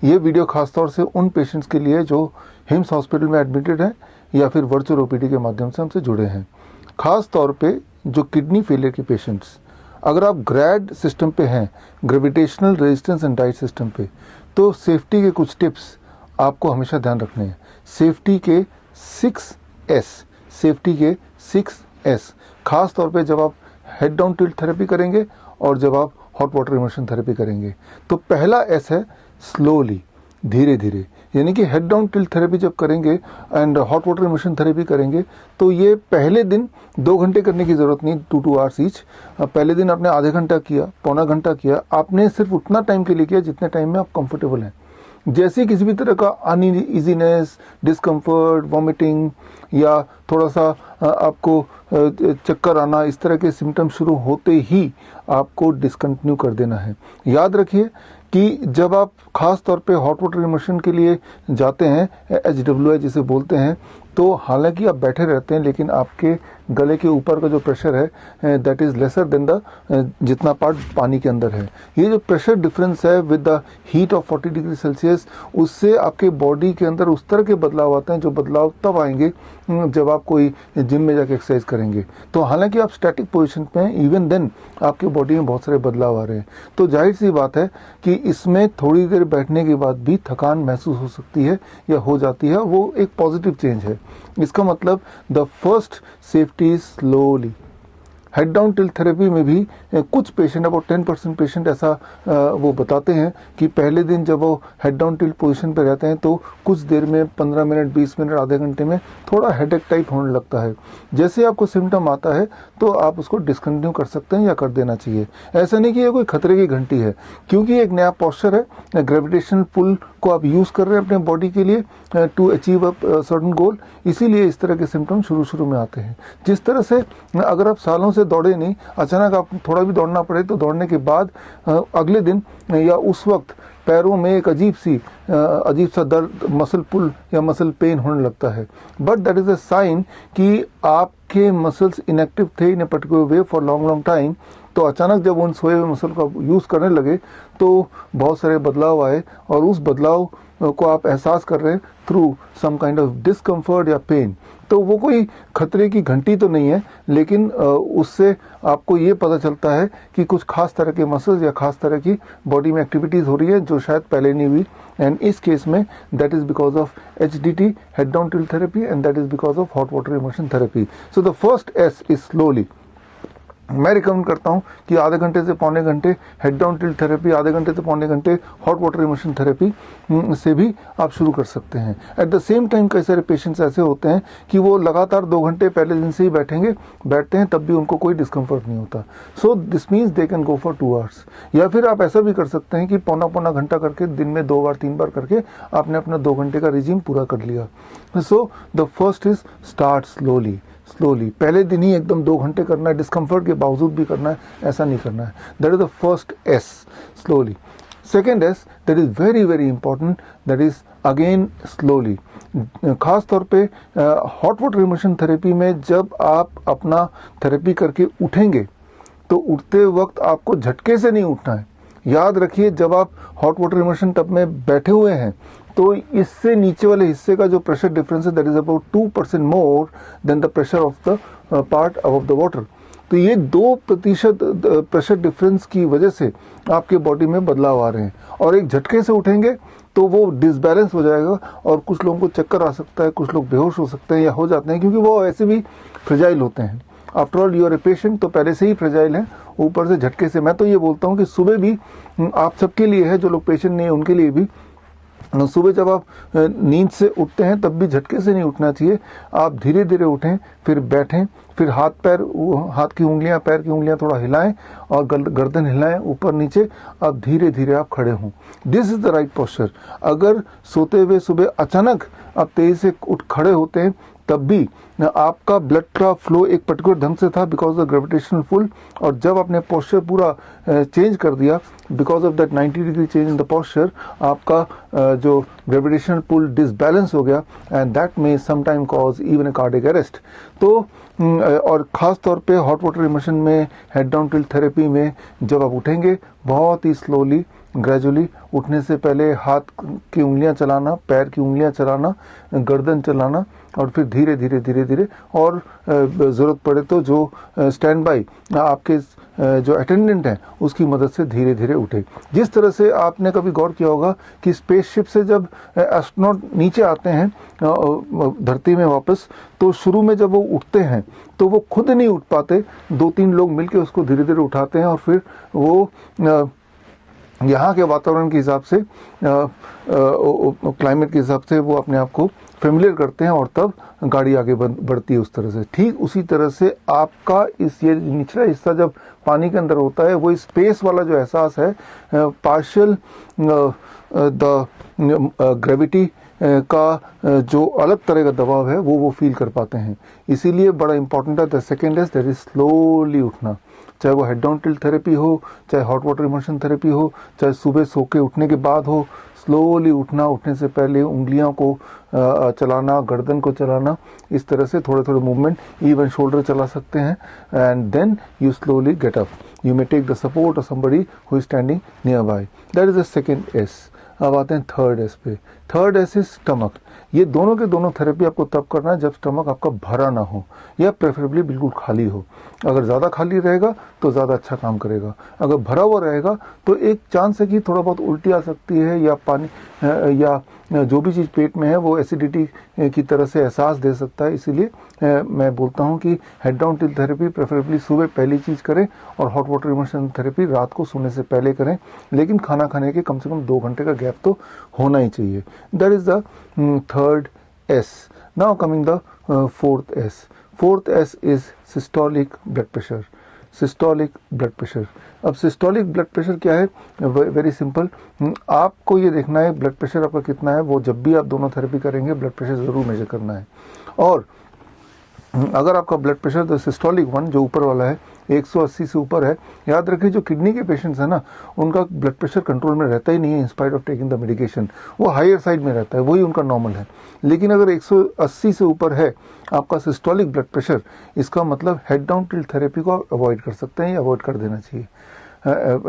ये वीडियो खासतौर से उन पेशेंट्स के लिए जो हिम्स हॉस्पिटल में एडमिटेड हैं या फिर वर्चुअल ओपीडी के माध्यम से हमसे जुड़े हैं। खास तौर पे जो किडनी फेलियर के पेशेंट्स, अगर आप ग्रैड सिस्टम पे हैं, gravitational resistance and diet system पे, तो सेफ्टी के कुछ टिप्स आपको हमेशा ध्यान रखने हैं। सेफ्टी के 6S, खास तौर पे जब आप हेड डाउन टिल्ट थेरेपी करेंगे और जब आप हॉट वाटर इमर्शन थेरेपी करेंगे। तो पहला S है स्लोली, धीरे धीरे, यानी कि हेड डाउन टिल्ट थेरेपी जब करेंगे and hot water immersion therapy करेंगे तो ये पहले दिन 2 घंटे करने की जरूरत नहीं, 2 आवर्स ईच। पहले दिन आपने आधे घंटा किया, पौना घंटा किया, आपने सिर्फ उतना टाइम के लिए किया जितने टाइम में आप कंफर्टेबल हैं। जैसे किसी भी तरह का अनईजीनेस, डिस्कम्फर्ट, वॉमिटिंग या थोड़ा सा आपको चक्कर आना, इस तरह के सिम्टम्स शुरू होते ही आपको डिसकंटिन्यू कर देना है। याद रखिए कि जब आप खास तौर पे हॉट वाटर इमर्शन के लिए जाते हैं, HWI जिसे बोलते हैं, तो हालांकि आप बैठे रहते हैं लेकिन आपके गले के ऊपर का जो प्रेशर है that is lesser than the जितना पार्ट पानी के अंदर है। ये जो प्रेशर डिफरेंस है with the heat of 40 degree Celsius, उससे आपके बॉडी के अंदर उस तरह के बदलाव आते हैं जो बदलाव तब आएंगे जब आप कोई जिम में जाके एक्सरसाइज करेंगे। तो हालांकि आप स्टैटिक पोजीशन पे हैं, इवन देन आपके बॉडी में बहुत सारे बदलाव आ रहे हैं। तो जाहिर सी बात है कि इसमें थोड़ी देर बैठने के बाद भी थकान महसूस हो सकती है या हो जाती है, वो एक पॉजिटिव चेंज है। इसका मतलब the first safety is slowly. Head down tilt therapy में भी कुछ पेशेंट, अबाउट 10% पेशेंट ऐसा वो बताते हैं कि पहले दिन जब वो हेड डाउन टिल्ट पोजीशन पे रहते हैं तो कुछ देर में 15 मिनट, 20 मिनट, आधे घंटे में थोड़ा हेडेक टाइप होने लगता है। जैसे आपको सिम्टम आता है तो आप उसको डिसकंटिन्यू कर सकते हैं या कर देना चाहिए। ऐसा नहीं कि ये कोई खतरे की घंटी है, क्योंकि एक नया पोस्चर है, ग्रेविटेशनल पुल को आप यूज कर रहे हैं अपने बॉडी के लिए टू अचीव अ सर्टेन गोल, इसीलिए इस तरह के सिम्टम शुरू में आते हैं। जिस तरह से अगर आप सालों से दौड़े नहीं, अचानक आप थोड़ा भी दौड़ना पड़े तो दौड़ने के बाद अगले दिन या उस वक्त पैरों में एक अजीब सा दर्द, मसल पुल या मसल पेन होने लगता है, but that is a sign कि आपके मसल्स इनएक्टिव थे in a particular way for long time. तो अचानक जब उन सोए हुए मसल का यूज करने लगे तो बहुत सारे बदलाव आए और उस बदलाव को आप एहसास कर रहे हैं through some kind of discomfort या पेन। तो वो कोई खतरे की घंटी तो नहीं है, लेकिन उससे आपको ये पता चलता है कि कुछ खास तरह के मसल्स या खास तरह की बॉडी में एक्टिविटीज हो रही है जो शायद पहले नहीं हुई। एंड इस केस में that is because of HDT, head down tilt therapy, and that is because of hot water immersion therapy. So the first S is slowly. मैं रिकमेंड करता हूं कि आधे घंटे से पौने घंटे हेड डाउन टिल्ट थेरेपी, आधे घंटे से पौने घंटे हॉट वाटर इमर्शन थेरेपी से भी आप शुरू कर सकते हैं। एट द सेम टाइम कई सारे पेशेंट्स ऐसे होते हैं कि वो लगातार 2 घंटे पहले दिन से ही बैठते हैं तब भी उनको कोई डिस्कम्फर्ट नहीं होता। So this means they can go for 2 hours. या फिर आप ऐसा भी कर सकते हैं कि पौना घंटा करके दिन में 2 बार 3 बार करके आपने अपना 2 घंटे का रिजीम पूरा कर लिया। So the first is start slowly. पहले दिन ही एकदम 2 घंटे करना है, डिस्कम्फर्ट के बावजूद भी करना है, ऐसा नहीं करना है। That is the first S, slowly. Second S, that is very very important, that is again slowly. खास तौर पे हॉट वाटर इमर्शन थेरेपी में जब आप अपना थेरेपी करके उठेंगे तो उठते वक्त आपको झटके से नहीं उठना है। याद रखिए, जब आप हॉट वाटर इमर्शन टब में बैठे हुए हैं तो इससे नीचे वाले हिस्से का जो प्रेशर डिफरेंस है that is about 2% more than the pressure of the part above the water. तो ये 2% प्रेशर डिफरेंस की वजह से आपके बॉडी में बदलाव आ रहे हैं, और एक झटके से उठेंगे तो वो डिसबैलेंस हो जाएगा और कुछ लोगों को चक्कर आ सकता है, कुछ लोग बेहोश हो सकते हैं या हो जाते हैं, क्योंकि वो ऐसे भी फ्रेजाइल होते हैं। After all you are a patient, तो पहले से ही फ्रेजाइल है, ऊपर से झटके से। मैं तो ये बोलता हूँ कि सुबह भी आप सबके लिए है, जो लोग पेशेंट नहीं है उनके लिए भी, सुबह जब आप नींद से उठते हैं तब भी झटके से नहीं उठना चाहिए। आप धीरे धीरे उठें, फिर बैठें, फिर हाथ की उंगलियां, पैर की उंगलियां थोड़ा हिलाएं और गर्दन हिलाएं ऊपर नीचे। अब धीरे धीरे आप खड़े हों। This is the right posture. अगर सोते हुए सुबह अचानक आप तेजी से उठ खड़े होते हैं तब भी आपका ब्लड का फ्लो एक पर्टिकुलर ढंग से था बिकॉज ऑफ ग्रेविटेशनल पुल, और जब आपने पोस्चर पूरा चेंज कर दिया because of that 90 degree change in the posture, आपका जो ग्रेविटेशनल पुल डिसबैलेंस हो गया and that may sometime cause even a cardiac arrest. तो और ख़ास तौर पे हॉट वाटर इमर्शन में, हेड डाउन टिल्ट थेरेपी में जब आप उठेंगे बहुत ही स्लोली ग्रेजुअली उठने से पहले हाथ की उंगलियां चलाना, पैर की उंगलियां चलाना, गर्दन चलाना, और फिर धीरे धीरे धीरे धीरे, और ज़रूरत पड़े तो जो स्टैंड बाई आपके जो अटेंडेंट हैं उसकी मदद से धीरे धीरे उठे। जिस तरह से आपने कभी गौर किया होगा कि स्पेसशिप से जब एस्ट्रोनॉट नीचे आते हैं धरती में वापस, तो शुरू में जब वो उठते हैं तो वो खुद नहीं उठ पाते, 2-3 लोग मिलके उसको धीरे धीरे उठाते हैं, और फिर वो यहाँ के वातावरण के हिसाब से, क्लाइमेट के हिसाब से वो अपने आप को फेमिलियर करते हैं, और तब गाड़ी आगे बढ़ती है उस तरह से। ठीक उसी तरह से आपका ये निचला हिस्सा जब पानी के अंदर होता है, वो स्पेस वाला जो एहसास है, पार्शियल द ग्रेविटी का जो अलग तरह का दबाव है वो फील कर पाते हैं। इसीलिए बड़ा इंपॉर्टेंट है the second that is slowly उठना, चाहे वो हेड डाउन टिल्ट थेरेपी हो, चाहे हॉट वाटर इमर्शन थेरेपी हो, चाहे सुबह सो के उठने के बाद हो। स्लोली उठना, उठने से पहले उंगलियों को चलाना, गर्दन को चलाना, इस तरह से थोड़े थोड़े मूवमेंट, इवन शोल्डर चला सकते हैं, and then you slowly get up. You may take the support of somebody who is standing near by. That is the second S. अब आते हैं थर्ड एस पे। Third S is stomach. ये दोनों के दोनों थेरेपी आपको तब करना है जब स्टमक आपका भरा ना हो, या प्रेफरेबली बिल्कुल खाली हो। अगर ज़्यादा खाली रहेगा तो ज़्यादा अच्छा काम करेगा, अगर भरा हुआ रहेगा तो एक चांस है कि थोड़ा बहुत उल्टी आ सकती है, या पानी या जो भी चीज़ पेट में है वो एसिडिटी की तरह से एहसास दे सकता है। इसीलिए मैं बोलता हूँ कि head down tilt therapy preferably सुबह पहली चीज़ करें, और हॉट वाटर इमर्शन थेरेपी रात को सोने से पहले करें, लेकिन खाना खाने के कम से कम 2 घंटे का गैप तो होना ही चाहिए। That is the third S. Now coming the fourth S. Fourth S is systolic blood pressure. Systolic blood pressure. अब सिस्टोलिक ब्लड प्रेशर क्या है? Very simple. आपको ये देखना है ब्लड प्रेशर आपका कितना है। वो जब भी आप दोनों थेरेपी करेंगे ब्लड प्रेशर ज़रूर मेजर करना है। और अगर आपका ब्लड प्रेशर तो सिस्टोलिक वन जो ऊपर वाला है 180 से ऊपर है, याद रखिए जो किडनी के पेशेंट्स हैं ना, उनका ब्लड प्रेशर कंट्रोल में रहता ही नहीं है, in spite of taking the medication. वो हायर साइड में रहता है, वही उनका नॉर्मल है। लेकिन अगर 180 से ऊपर है आपका सिस्टोलिक ब्लड प्रेशर, इसका मतलब हेड डाउन टिल्ट थेरेपी को अवॉइड कर सकते हैं या अवॉइड कर देना चाहिए।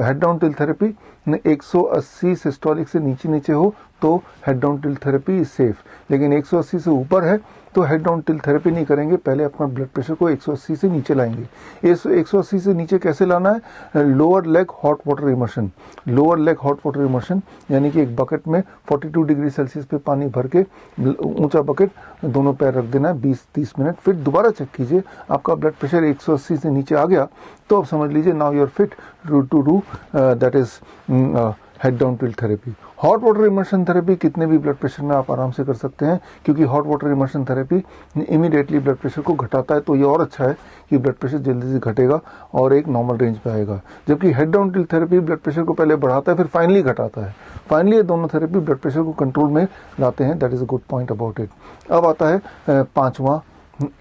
Head down tilt therapy 180 systolic से नीचे हो तो head down tilt therapy is safe. लेकिन 180 से ऊपर है तो हेड डाउन टिल्ट थेरेपी नहीं करेंगे, पहले अपना ब्लड प्रेशर को 180 से नीचे लाएंगे। इस 180 से नीचे कैसे लाना है? Lower leg hot water immersion. Lower leg hot water immersion यानी कि एक बकेट में 42 डिग्री सेल्सियस पे पानी भर के, ऊंचा बकेट, दोनों पैर रख देना है 20-30 मिनट। फिर दोबारा चेक कीजिए, आपका ब्लड प्रेशर 180 से नीचे आ गया तो आप समझ लीजिए now you are fit to do that is head down tilt therapy. Hot water immersion therapy कितने भी ब्लड प्रेशर में आप आराम से कर सकते हैं, क्योंकि hot water immersion therapy immediately blood pressure को घटाता है। तो ये और अच्छा है कि ब्लड प्रेशर जल्दी से घटेगा और एक नॉर्मल रेंज पे आएगा। जबकि head down tilt therapy blood pressure को पहले बढ़ाता है फिर फाइनली घटाता है। फाइनली ये दोनों थेरेपी ब्लड प्रेशर को कंट्रोल में लाते हैं। That is a good point about it. अब आता है पांचवा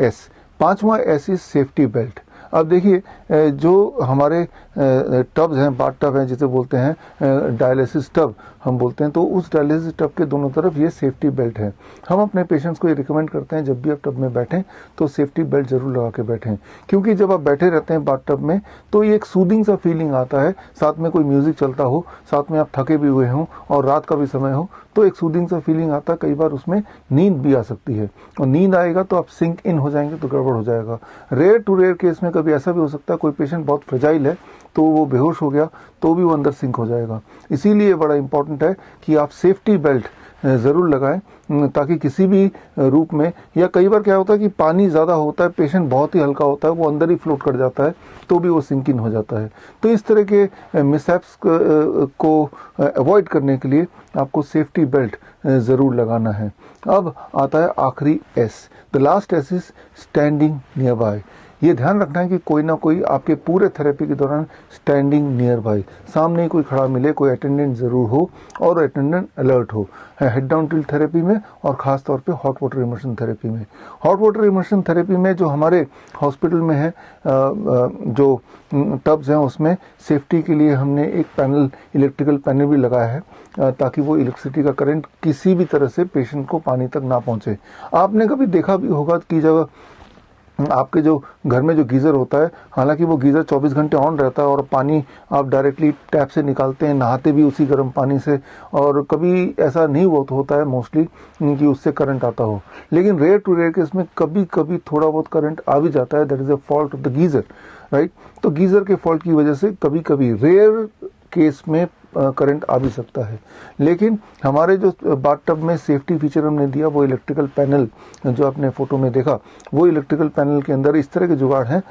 एस। पांचवा एस इज सेफ्टी बेल्ट। अब देखिए जो हमारे टब्स हैं, बाथ टब हैं जिसे बोलते हैं, डायलिसिस टब हम बोलते हैं, तो उस डायलिसिस टब के दोनों तरफ ये सेफ्टी बेल्ट है। हम अपने पेशेंट्स को ये रिकमेंड करते हैं जब भी आप टब में बैठें तो सेफ्टी बेल्ट जरूर लगा के बैठें, क्योंकि जब आप बैठे रहते हैं बाथ टब में तो ये एक सूदिंग सा फीलिंग आता है, साथ में कोई म्यूजिक चलता हो, साथ में आप थके भी हुए हों और रात का भी समय हो तो एक सूदिंग सा फीलिंग आता है। कई बार उसमें नींद भी आ सकती है, और नींद आएगा तो आप सिंक इन हो जाएंगे तो गड़बड़ हो जाएगा। रेयर टू रेयर केस में कभी ऐसा भी हो सकता है कोई पेशेंट बहुत फ्रेजाइल है तो वो बेहोश हो गया तो भी वो अंदर सिंक हो जाएगा। इसीलिए बड़ा इंपॉर्टेंट है कि आप सेफ्टी बेल्ट ज़रूर लगाएं, ताकि किसी भी रूप में, या कई बार क्या होता है कि पानी ज़्यादा होता है, पेशेंट बहुत ही हल्का होता है, वो अंदर ही फ्लोट कर जाता है तो भी वो सिंक इन हो जाता है। तो इस तरह के मिसहैप्स को अवॉइड करने के लिए आपको सेफ्टी बेल्ट ज़रूर लगाना है। अब आता है आखिरी S. The last S is standing near bye. ये ध्यान रखना है कि कोई ना कोई आपके पूरे थेरेपी के दौरान स्टैंडिंग नियर बाय, सामने ही कोई खड़ा मिले, कोई अटेंडेंट जरूर हो और अटेंडेंट अलर्ट हो हेड डाउन टिल्ट थेरेपी में, और खास तौर पे हॉट वाटर इमर्शन थेरेपी में। हॉट वाटर इमर्शन थेरेपी में जो हमारे हॉस्पिटल में है जो टब्स हैं उसमें सेफ्टी के लिए हमने एक पैनल, इलेक्ट्रिकल पैनल भी लगाया है ताकि वो इलेक्ट्रिसिटी का करंट किसी भी तरह से पेशेंट को पानी तक ना पहुंचे। आपने कभी देखा भी होगा कि जब आपके जो घर में जो गीज़र होता है, हालांकि वो गीज़र 24 घंटे ऑन रहता है और पानी आप डायरेक्टली टैप से निकालते हैं, नहाते भी उसी गर्म पानी से, और कभी ऐसा नहीं होता है मोस्टली कि उससे करंट आता हो। लेकिन रेयर टू रेयर केस में कभी कभी थोड़ा बहुत करंट आ भी जाता है, that is a fault of the geyser, right. तो गीज़र के फॉल्ट की वजह से कभी कभी रेयर केस में करंट आ भी सकता है। लेकिन हमारे जो बाथटब में सेफ्टी फीचर हमने दिया, वो इलेक्ट्रिकल पैनल जो आपने फ़ोटो में देखा, वो इलेक्ट्रिकल पैनल के अंदर इस तरह के जुगाड़ हैं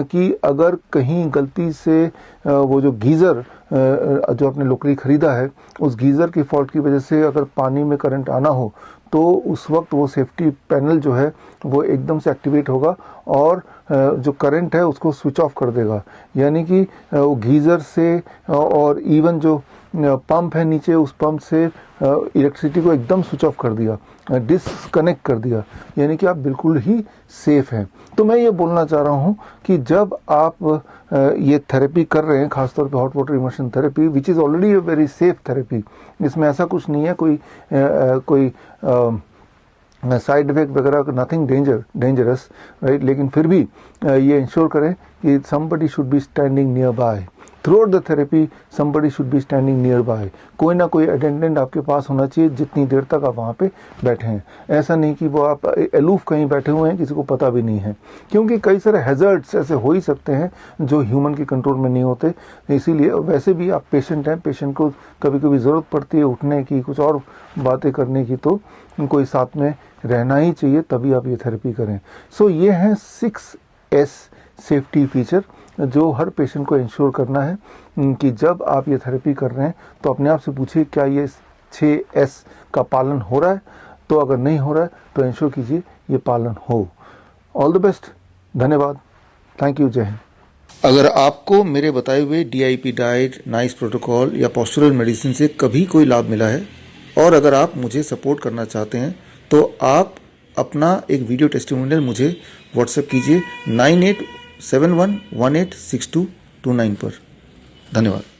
कि अगर कहीं गलती से वो जो गीज़र जो आपने लोकली ख़रीदा है, उस गीज़र की फॉल्ट की वजह से अगर पानी में करंट आना हो, तो उस वक्त वो सेफ्टी पैनल जो है वो एकदम से एक्टिवेट होगा और जो करंट है उसको स्विच ऑफ कर देगा। यानी कि वो गीज़र से और इवन जो पंप है नीचे, उस पंप से इलेक्ट्रिसिटी को एकदम स्विच ऑफ कर दिया, डिसकनेक्ट कर दिया, यानी कि आप बिल्कुल ही सेफ हैं। तो मैं ये बोलना चाह रहा हूँ कि जब आप ये थेरेपी कर रहे हैं, खासतौर पे hot water immersion therapy, which is already a very safe therapy, इसमें ऐसा कुछ नहीं है कोई साइड इफेक्ट वगैरह, नथिंग डेंजरस, राइट। लेकिन फिर भी ये इंश्योर करें कि somebody should be standing nearby throughout the therapy, somebody should be standing nearby। कोई ना कोई अटेंडेंट आपके पास होना चाहिए जितनी देर तक आप वहाँ पे बैठे हैं। ऐसा नहीं कि वो आप अलूफ कहीं बैठे हुए हैं, किसी को पता भी नहीं है, क्योंकि कई सारे हैजर्ड्स ऐसे हो ही सकते हैं जो ह्यूमन के कंट्रोल में नहीं होते। इसीलिए वैसे भी आप पेशेंट हैं, पेशेंट को कभी कभी ज़रूरत पड़ती है उठने की, कुछ और बातें करने की, तो कोई साथ में रहना ही चाहिए, तभी आप ये थेरेपी करें। सो ये हैं 6S सेफ्टी फीचर जो हर पेशेंट को इंश्योर करना है कि जब आप ये थेरेपी कर रहे हैं तो अपने आप से पूछिए क्या ये 6S का पालन हो रहा है। तो अगर नहीं हो रहा है तो इंश्योर कीजिए ये पालन हो। ऑल द बेस्ट, धन्यवाद, थैंक यू, जय हिंद। अगर आपको मेरे बताए हुए DIP डाइट, नाइस प्रोटोकॉल या पोस्चरल मेडिसिन से कभी कोई लाभ मिला है, और अगर आप मुझे सपोर्ट करना चाहते हैं, तो आप अपना एक वीडियो टेस्टिमोनियल मुझे व्हाट्सएप कीजिए 9871186229 पर। धन्यवाद।